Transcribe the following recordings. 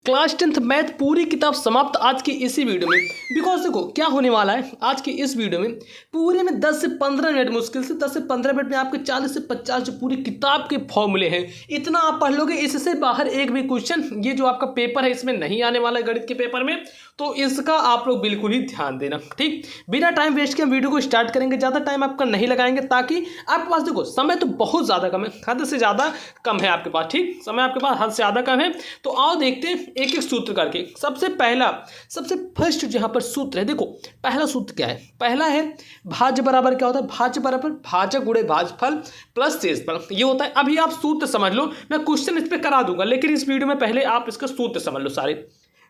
Class 10th math पूरी किताब समाप्त आज की इसी वीडियो में। बिकॉज देखो क्या होने वाला है आज की इस वीडियो में, पूरे में 10 से 15 मिनट, मुश्किल से 10 से 15 मिनट में आपके 40 से 50 जो पूरी किताब के फॉर्मूले हैं इतना आप पढ़ लोगे। इससे बाहर एक भी क्वेश्चन ये जो आपका पेपर है इसमें नहीं आने वाला है गणित के पेपर में, तो इसका आप लोग बिल्कुल ही ध्यान देना। ठीक, बिना टाइम वेस्ट के हम वीडियो को स्टार्ट करेंगे, ज़्यादा टाइम आपका नहीं लगाएंगे ताकि आपके पास देखो समय तो बहुत ज़्यादा कम है, हद से ज़्यादा कम है आपके पास। ठीक, समय आपके पास हद से ज़्यादा कम है, तो आओ देखते हैं एक एक सूत्र करके। सबसे फर्स्ट यहाँ पर सूत्र है, देखो पहला सूत्र क्या है, पहला है भाज्य बराबर क्या होता है, भाज्य बराबर भाजक गुणे भाजफल प्लस शेषफल, ये होता है। अभी आप सूत्र समझ लो, मैं क्वेश्चन इस पे करा दूंगा, लेकिन इस वीडियो में पहले आप इसका सूत्र समझ लो सारे।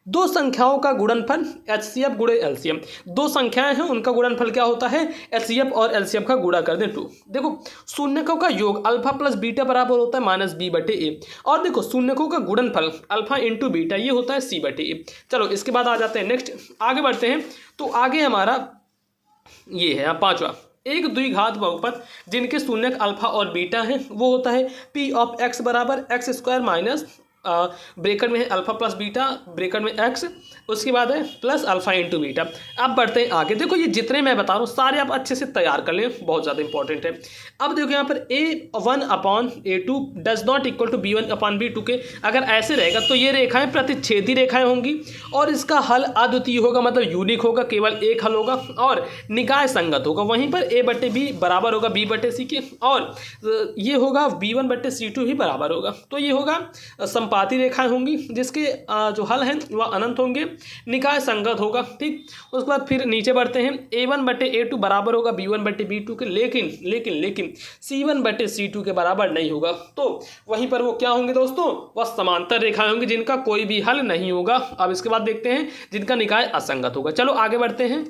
दो संख्याओं का गुणनफल एचसीएफ गुणे एलसीएम, दो संख्याएं हैं उनका गुणनफल क्या होता है, एचसीएफ और एलसीएम का गुणा कर दें 2। देखो शून्यकों का योग अल्फा प्लस बीटा बराबर होता है माइनस बी बटे ए, और देखो शून्यकों का गुणनफल अल्फा इंटू बीटा ये होता है सी बटे ए। चलो इसके बाद आ जाते हैं नेक्स्ट, आगे बढ़ते हैं। तो आगे हमारा ये है पांचवा, एक द्विघात बहुपद जिनके शून्यक अल्फा और बीटा है वो होता है पी ऑफ एक्स बराबर एक्स स्क्वायर माइनस ब्रेकेट में है अल्फा प्लस बीटा ब्रेकेट में एक्स, उसके बाद है प्लस अल्फा इंटू बीटा। अब बढ़ते हैं आगे। देखो ये जितने मैं बता रहा हूँ सारे आप अच्छे से तैयार कर लें, बहुत ज़्यादा इंपॉर्टेंट है। अब देखो यहाँ पर a1 upon a2 does not equal to b1 upon b2 के अगर ऐसे रहेगा तो ये रेखाएं प्रतिच्छेदी रेखाएं होंगी और इसका हल अद्वितीय होगा, मतलब यूनिक होगा, केवल एक हल होगा और निकाय संगत होगा। वहीं पर a बटे b बराबर होगा b बटे c के, और ये होगा b1 बटे c2 ही बराबर होगा। तो ये होगा संपाती रेखाएं होंगी जिसके जो हल हैं वह अनंत होंगे, निकाय संगत होगा। ठीक, उसके बाद फिर नीचे बढ़ते हैं, a1 बटे a2 बराबर होगा b1 बटे b2 के, लेकिन लेकिन लेकिन c1 बटे c2 के बराबर नहीं होगा। तो वहीं पर वो क्या होंगे दोस्तों, वह समांतर रेखाएं होंगी जिनका कोई भी हल नहीं होगा। अब इसके बाद देखते हैं जिनका निकाय असंगत होगा। चलो आगे बढ़ते हैं।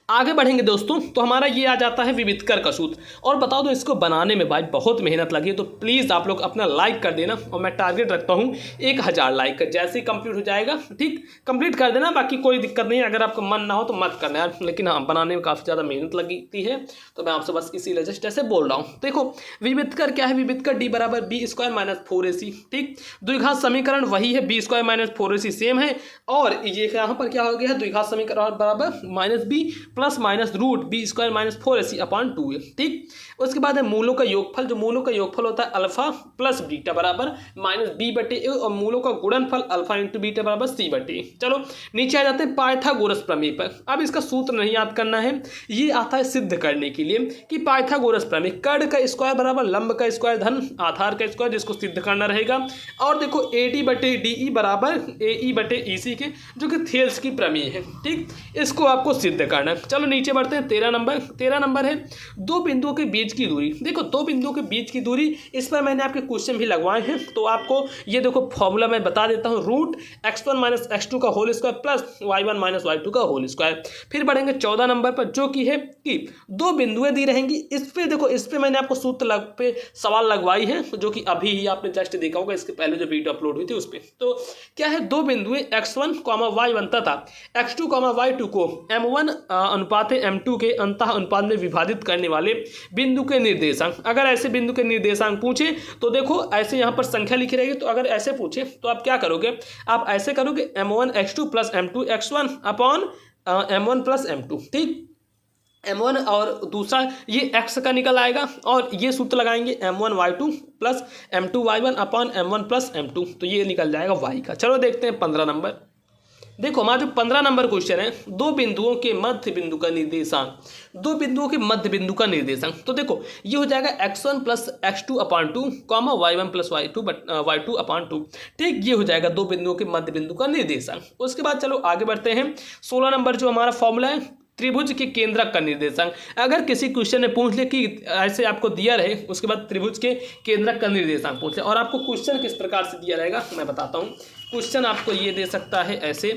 आगे बढ़ेंगे दोस्तों, तो हमारा ये आ जाता है विविधकर का सूत्र। और बता दो इसको बनाने में भाई बहुत मेहनत लगी है, तो प्लीज़ आप लोग अपना लाइक कर देना, और मैं टारगेट रखता हूँ 1000 लाइक का। जैसे ही कंप्लीट हो जाएगा ठीक कंप्लीट कर देना, बाकी कोई दिक्कत नहीं है, अगर आपका मन ना हो तो मत करना यार, लेकिन हाँ बनाने में काफ़ी ज़्यादा मेहनत लगती है, तो मैं आपसे बस इसीलिए जस्ट ऐसे बोल रहा हूँ। देखो विविधकर क्या है, विविधकर डी बराबर बी स्क्वायर माइनस 4ac। ठीक, द्विघात समीकरण वही है, B square minus 4ac same है, और ये यहाँ पर क्या हो गया है, द्विघात समीकरण बराबर minus B plus minus root B square minus 4ac upon 2 है। ठीक, उसके बाद है मूलों का योगफल, जो मूलों का योगफल होता है अल्फा प्लस बीटा बराबर माइनस बी बटे ए, और मूलों का गुणनफल अल्फा इंटू बीटा बराबर सी बटे ए। चलो नीचे आ जाते हैं पाइथागोरस प्रमेय पर। अब इसका सूत्र नहीं याद करना है, ये आता है सिद्ध करने के लिए कि पाइथागोरस प्रमेय कर्ण का स्क्वायर बराबर लंब का स्क्वायर धन आधार का स्क्वायर, जिसको सिद्ध करना रहेगा। और देखो AD बटे DE बराबर AE बटे EC के, जो कि थेल्स की प्रमेय है। ठीक, इसको आपको सिद्ध करना है। चलो नीचे बढ़ते हैं। 13 नंबर है दो बिंदुओं के बीच की दूरी। देखो दो बिंदुओं के बीच की दूरी, इस पर मैंने आपके क्वेश्चन भी लगवाए हैं, तो आपको ये देखो फॉर्मूला मैं बता देता हूँ, रूट x1 माइनस x2 का whole square plus y1 minus y2 का होल स्क्वायर। फिर बढ़ेंगे 14 नंबर पर, जो कि है कि दो बिंदुएं दी रहेंगी। इस पे देखो, इस पे मैंने आपको सूत्र पे सवाल लगवाई है, जो कि अभी ही आपने जस्ट देखा होगा, इसके पहले जो वीडियो अपलोड हुई थी उस पर। तो क्या है, दो बिंदुएं x1, y1 तथा x2, y2 को m1 अनुपात m2 के अंतः अनुपात में विभाजित करने वाले बिंदु के निर्देशांक। अगर ऐसे बिंदु के निर्देशांक पूछे तो देखो ऐसे यहाँ पर संख्या लिखी रहेगी, तो अगर ऐसे पूछे तो आप क्या करोगे, आप ऐसे करोगे m1 x2 plus m2 x1 upon m1 plus m2। ठीक, m1 और दूसरा ये x का निकल आएगा, और ये सूत्र लगाएंगे m1 y2 plus m2 y1 upon m1 plus m2, तो ये निकल जाएगा y का। चलो देखते हैं 15 नंबर। देखो हमारा जो 15 नंबर क्वेश्चन है, दो बिंदुओं के मध्य बिंदु का निर्देशांक, दो बिंदुओं के मध्य बिंदु का निर्देशांक। तो देखो ये हो जाएगा x1 plus x2 upon 2 comma y1 plus y2 upon 2। ठीक, ये हो जाएगा दो बिंदुओं के मध्य बिंदु का निर्देशांक। उसके बाद चलो आगे बढ़ते हैं। 16 नंबर जो हमारा फॉर्मूला है, त्रिभुज के केंद्रक का निर्देशांक। अगर किसी क्वेश्चन ने पूछ ले कि ऐसे आपको दिया रहे, उसके बाद त्रिभुज के केंद्रक का निर्देशांक पूछ ले, और आपको क्वेश्चन किस प्रकार से दिया रहेगा मैं बताता हूँ। क्वेश्चन आपको ये दे सकता है ऐसे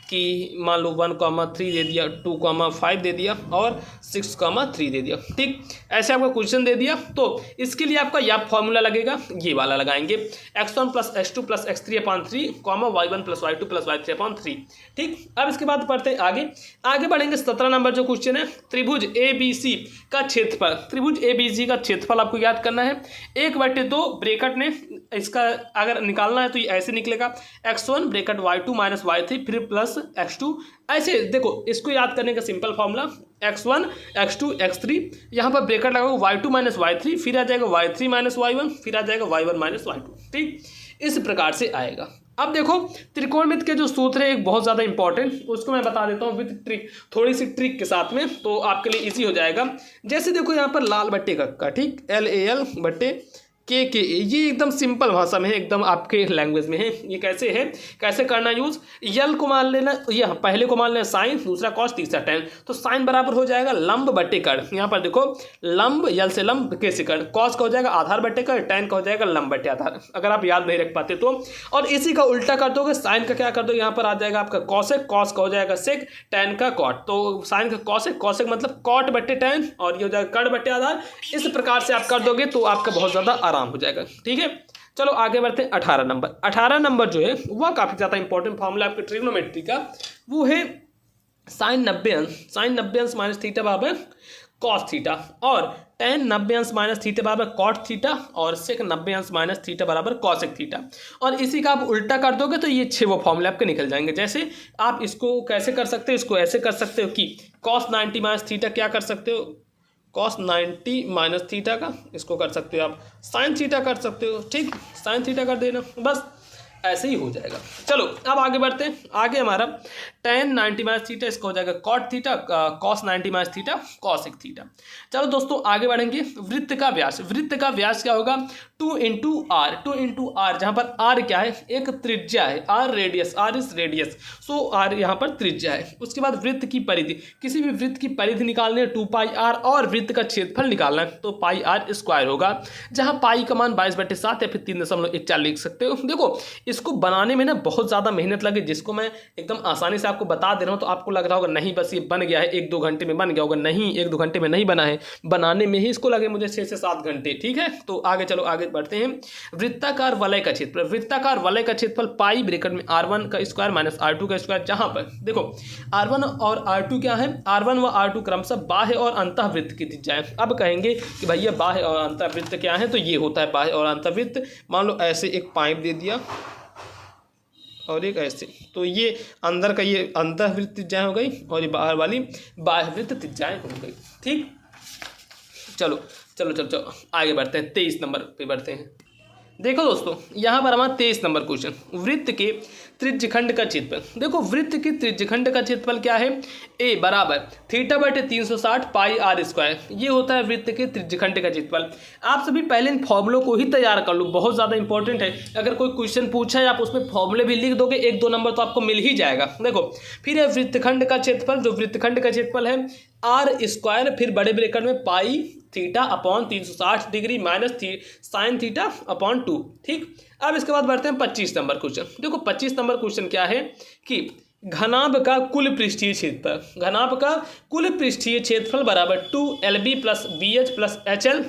कि मान लो 1,3 दे दिया, 2,5 दे दिया और 6,3 दे दिया। ठीक, ऐसे आपका क्वेश्चन दे दिया तो इसके लिए आपका यह फॉर्मूला लगेगा, ये वाला लगाएंगे, x1 + x2 + x3/3, y1 + y2 + y3/3। ठीक, अब इसके बाद पढ़ते हैं आगे बढ़ेंगे। 17 नंबर जो क्वेश्चन है, त्रिभुज ABC का क्षेत्रफल, त्रिभुज ABC का क्षेत्रफल आपको याद करना है। 1/2 ब्रैकेट में इसका अगर निकालना है तो ये ऐसे निकलेगा, x1 ब्रैकेट y2 - y3 फिर प्लस x2। ऐसे देखो, इसको याद करने का simple formula, x1 x2 x3, यहाँ पर ब्रैकेट लगाओ y2 - y3, फिर आ जाएगा y3 - y1, फिर आ जाएगा y1 - y2। ठीक, इस प्रकार से आएगा। अब देखो त्रिकोणमिति के जो सूत्र है एक बहुत ज़्यादा इंपॉर्टेंट, उसको मैं बता देता हूँ विद ट्रिक, थोड़ी सी ट्रिक के साथ में, तो आपके लिए इजी हो जाएगा। जैसे देखो यहाँ पर लाल बट्टे का, ठीक, LAL बट्टे के, ये एकदम सिंपल भाषा में है, एकदम आपके लैंग्वेज में है। ये कैसे है, कैसे करना यूज, यल को मान लेना, ये पहले को मान लेना साइन, दूसरा कॉस, तीसरा टेन। तो साइन बराबर हो जाएगा लंब बट्टे कर्ण, यहाँ पर देखो लंब, यल से लंब, के से कर्ण, कॉस का हो जाएगा आधार बट्टे कर्ण, टेन का हो जाएगा लंब बट्टे आधार, अगर आप याद नहीं रख पाते तो। और इसी का उल्टा कर दोगे, साइन का क्या कर दो, यहाँ पर आ जाएगा आपका कॉसेक, कॉस का हो जाएगा सेक, टेन का कॉट, तो साइन का कॉसेक, कॉसेक मतलब कॉट बट्टे टेन, और ये हो जाएगा कर्ण बट्टे आधार। इस प्रकार से आप कर दोगे तो आपका बहुत ज़्यादा आराम हो जाएगा। ठीक है, चलो आगे बढ़ते हैं। 18 नंबर, 18 नंबर जो है वह काफ़ी ज़्यादा इंपॉर्टेंट फॉर्मूला आपके ट्रिग्नोमेट्री का, वो है साइन 90 अंश, साइन 90 अंश माइनस थीटा बराबर कॉस थीटा, और टेन 90 अंश माइनस थीटा बराबर कॉट थीटा, और सेक 90 अंश माइनस थीटा बराबर कॉसेक थीटा। और इसी का आप उल्टा कर दोगे तो ये 6 वो फॉर्मूले आपके निकल जाएंगे। जैसे आप इसको कैसे कर सकते हो, इसको ऐसे कर सकते हो कि कॉस 90 माइनस थीटा क्या कर सकते हो, कॉस 90 माइनस थीटा का, इसको कर सकते हो आप साइन थीटा कर सकते हो। ठीक, साइन थीटा कर देना, बस ऐसे ही हो जाएगा। चलो अब आगे बढ़ते हैं। आगे हमारा टेन 90 माइनस थीटा, इसका हो जाएगा cot theta, cos 90 minus theta, cosec theta. चलो दोस्तों आगे बढ़ेंगे। वृत्त का व्यास, वृत्त का व्यास क्या होगा, 2 × r, 2 × r, जहाँ पर r क्या है, एक त्रिज्या है, r radius, r is radius, so r यहाँ पर त्रिज्या है। उसके बाद वृत्त की परिधि, किसी भी वृत्त की परिधि निकालनी है 2πr, और वृत्त का क्षेत्रफल निकालना है तो πr² होगा, जहाँ पाई का मान 22/7 या फिर 3.14 लिख सकते हो। देखो इसको बनाने में ना बहुत ज़्यादा मेहनत लगी, जिसको मैं एकदम आसानी से आपको बता दे रहा हूँ तो आपको लग रहा होगा नहीं बस ये बन गया है, 1-2 घंटे में बन गया होगा। नहीं, 1-2 घंटे में नहीं बना है, बनाने में ही इसको लगे मुझे 6 से 7 घंटे। ठीक है, तो आगे चलो आगे बढ़ते हैं। वृत्ताकार वलय का क्षेत्रफल, वृत्ताकार वलय का क्षेत्रफल पाई ब्रैकेट में r1 का स्क्वायर माइनस r2 का स्क्वायर, जहाँ पर देखो r1 और r2 क्या है, r1 व r2 क्रमशः बाह्य और अंतःवृत्त की त्रिज्याएं। अब कहेंगे कि भैया बाह्य और अंतःवृत्त क्या है, तो ये होता है बाह्य और अंतःवृत्त। मान लो ऐसे एक पाइप दे दिया और एक ऐसे, तो ये अंदर का ये अंतःवृत्त त्रिज्याएं हो गई और ये बाहर वाली बाह्यवृत्त त्रिज्याएं हो गई। ठीक, चलो चलो चलो चलो आगे बढ़ते हैं। 23 नंबर पे बढ़ते हैं। देखो दोस्तों यहाँ पर हमारा 23 नंबर क्वेश्चन, वृत्त के त्रिज्यखंड का क्षेत्रफल। देखो वृत्त के त्रिज्यखंड का क्षेत्रफल क्या है, a बराबर θ/360 πr², ये होता है वृत्त के त्रिज्यखंड का क्षेत्रफल। आप सभी पहले इन फॉर्मूलों को ही तैयार कर लो, बहुत ज़्यादा इंपॉर्टेंट है। अगर कोई क्वेश्चन पूछा है आप उसमें फॉर्मूले भी लिख दोगे, 1-2 नंबर तो आपको मिल ही जाएगा। देखो फिर है वृत्तखंड का क्षेत्रफल, जो वृत्तखंड का क्षेत्रफल है r², फिर बड़े ब्रैकेट में पाई θ/360 डिग्री माइनस साइन θ/2। ठीक, अब इसके बाद बढ़ते हैं 25 नंबर क्वेश्चन। देखो 25 नंबर क्वेश्चन क्या है कि घनाभ का कुल पृष्ठीय क्षेत्रफल, घनाभ का कुल पृष्ठीय क्षेत्रफल बराबर 2LB + BH + HL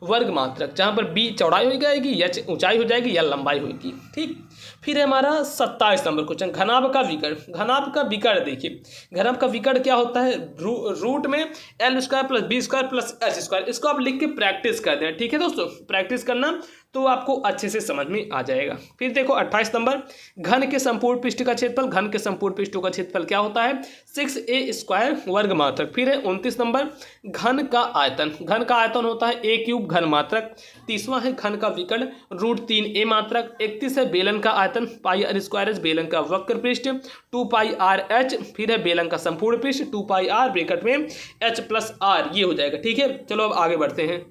वर्ग मात्रक, जहाँ पर B चौड़ाई हो जाएगी, H ऊंचाई हो जाएगी, या लंबाई होगी। ठीक, फिर है हमारा 27 नंबर क्वेश्चन, घनाभ का विकर्ण। घनाभ का विकर्ण देखिए, घनाभ का विकर्ण क्या होता है, रूट में L² + B² + H²। इसको आप लिख के प्रैक्टिस कर दें। ठीक है दोस्तों, प्रैक्टिस करना तो आपको अच्छे से समझ में आ जाएगा। फिर देखो 28 नंबर, घन के संपूर्ण पृष्ठ का क्षेत्रफल, घन के संपूर्ण पृष्ठों का क्षेत्रफल क्या होता है, 6a² वर्ग मात्रक। फिर है 29 नंबर, घन का आयतन, घन का आयतन होता है a³ घन मात्रक। 30वां है घन का विकर्ण, √3a मात्रक। 31 है बेलन का आयतन, πr², बेलन का वक्र पृष्ठ, 2πrh। फिर है बेलन का संपूर्ण पृष्ठ, 2πr ब्रैकेट में h + r, ये हो जाएगा। ठीक है, चलो अब आगे बढ़ते हैं।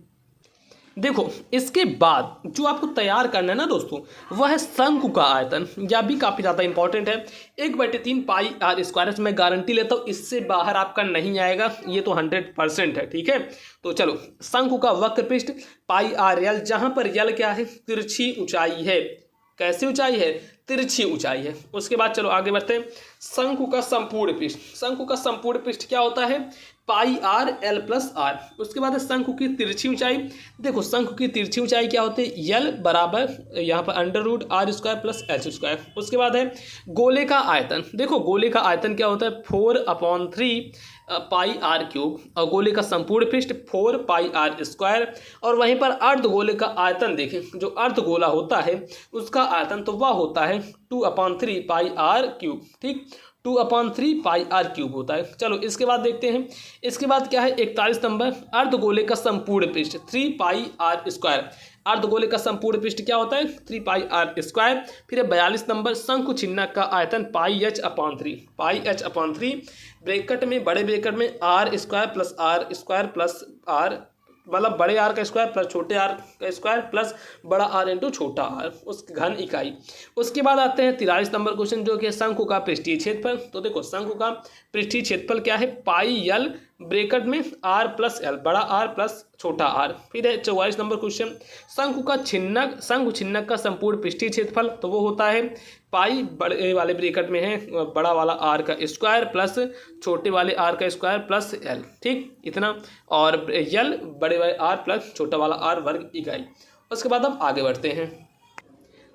देखो इसके बाद जो आपको तैयार करना है ना दोस्तों, वह है शंकु का आयतन। यह भी काफ़ी ज़्यादा इंपॉर्टेंट है। 1/3 πr², मैं गारंटी लेता हूँ इससे बाहर आपका नहीं आएगा, ये तो 100% है। ठीक है, तो चलो शंकु का वक्र पृष्ठ πrl, जहाँ पर यल क्या है, तिरछी ऊंचाई है। कैसी ऊंचाई है, तिरछी ऊंचाई है। उसके बाद चलो आगे बढ़ते हैं। शंकु का संपूर्ण पृष्ठ, शंकु का संपूर्ण पृष्ठ क्या होता है? पाई आर एल प्लस आर। उसके बाद है शंकु की तिरछी ऊंचाई। देखो शंकु की तिरछी ऊंचाई क्या होती है? यल बराबर यहाँ पर under root R square plus H square. उसके बाद है गोले का आयतन। देखो गोले का आयतन क्या होता है? 4/3 पाई आर क्यूब, और गोले का संपूर्ण पृष्ठ 4 पाई आर स्क्वायर। और वहीं पर अर्धगोले का आयतन देखें, जो अर्धगोला होता है उसका आयतन तो वह होता है 2/3 पाई आर क्यूब। ठीक, 2/3 पाई आर क्यूब होता है। चलो इसके बाद देखते हैं। इसके बाद क्या है? 41 नंबर, अर्धगोले का संपूर्ण पृष्ठ 3 पाई आर स्क्वायर। अर्धगोले का संपूर्ण पृष्ठ क्या होता है? 3 पाई आर स्क्वायर। फिर है 42 नंबर, शंकु छिन्नक का आयतन पाई h/3, पाई h/3 ब्रैकेट में, बड़े ब्रैकेट में आर स्क्वायर प्लस आर, मतलब बड़े आर का स्क्वायर प्लस छोटे आर का स्क्वायर प्लस बड़ा आर इंटू छोटा आर, उसकी घन इकाई। उसके बाद आते हैं 43 नंबर क्वेश्चन, जो कि शंकु का पृष्ठीय क्षेत्रफल। तो देखो शंकु का पृष्ठीय क्षेत्रफल क्या है? पाई यल ब्रैकेट में आर प्लस एल, बड़ा आर प्लस छोटा आर। फिर है 44 नंबर क्वेश्चन, शंकु छिन्नक का संपूर्ण पृष्ठीय क्षेत्रफल, तो वो होता है पाई बड़े वाले ब्रैकेट में है बड़ा वाला आर का स्क्वायर प्लस छोटे वाले आर का स्क्वायर प्लस एल। ठीक, इतना, और यल बड़े वाले आर प्लस छोटा वाला आर वर्ग इकाई। उसके बाद हम आगे बढ़ते हैं।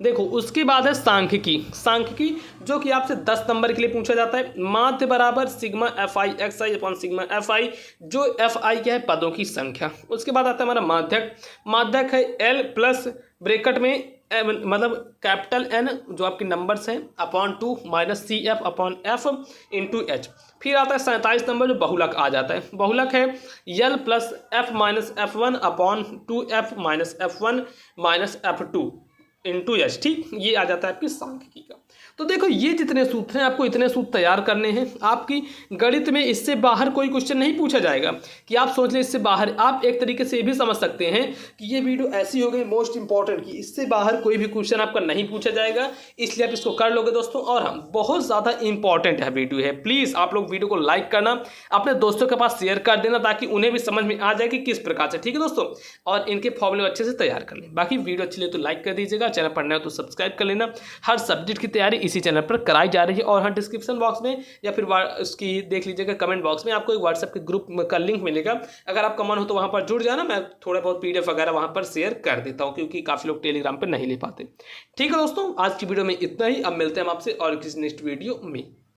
देखो उसके बाद है सांख्यिकी। सांख्यिकी जो कि आपसे 10 नंबर के लिए पूछा जाता है। माध्य बराबर sigma F I x I upon sigma F I, जो एफ आई क्या है? पदों की संख्या। उसके बाद आता है हमारा माध्यक। माध्यक है एल प्लस ब्रैकेट में मतलब कैपिटल एन जो आपके नंबर्स हैं upon 2 minus C F upon F into H. फिर आता है 47 नंबर, जो बहुलक आ जाता है। बहुलक है यल plus F minus F one upon 2f minus F one minus F two into H. ठीक, ये आ जाता है आपकी सांख्यिकी का। तो देखो ये जितने सूत्र हैं, आपको इतने सूत्र तैयार करने हैं। आपकी गणित में इससे बाहर कोई क्वेश्चन नहीं पूछा जाएगा कि आप सोच लें इससे बाहर। आप एक तरीके से ये भी समझ सकते हैं कि ये वीडियो ऐसी हो गई मोस्ट इंपॉर्टेंट कि इससे बाहर कोई भी क्वेश्चन आपका नहीं पूछा जाएगा, इसलिए आप इसको कर लोगे दोस्तों। और हम बहुत ज़्यादा इंपॉर्टेंट है वीडियो है, प्लीज़ आप लोग वीडियो को लाइक करना, अपने दोस्तों के पास शेयर कर देना, ताकि उन्हें भी समझ में आ जाए कि किस प्रकार से। ठीक है दोस्तों, और इनके फॉर्मूले अच्छे से तैयार कर लें। बाकी वीडियो अच्छी लगे तो लाइक कर दीजिएगा, चैनल पर नया हो तो सब्सक्राइब कर लेना। हर सब्जेक्ट की तैयारी इसी चैनल पर कराई जा रही है। और हाँ, डिस्क्रिप्शन बॉक्स में या फिर उसकी देख लीजिएगा कमेंट बॉक्स में, आपको एक व्हाट्सएप के ग्रुप का लिंक मिलेगा। अगर आपका मन हो तो वहाँ पर जुड़ जाना, मैं थोड़ा बहुत PDF वगैरह वहाँ पर शेयर कर देता हूँ, क्योंकि काफ़ी लोग टेलीग्राम पर नहीं ले पाते। ठीक है दोस्तों, आज की वीडियो में इतना ही। अब मिलते हैं हम आपसे और किसी नेक्स्ट वीडियो में।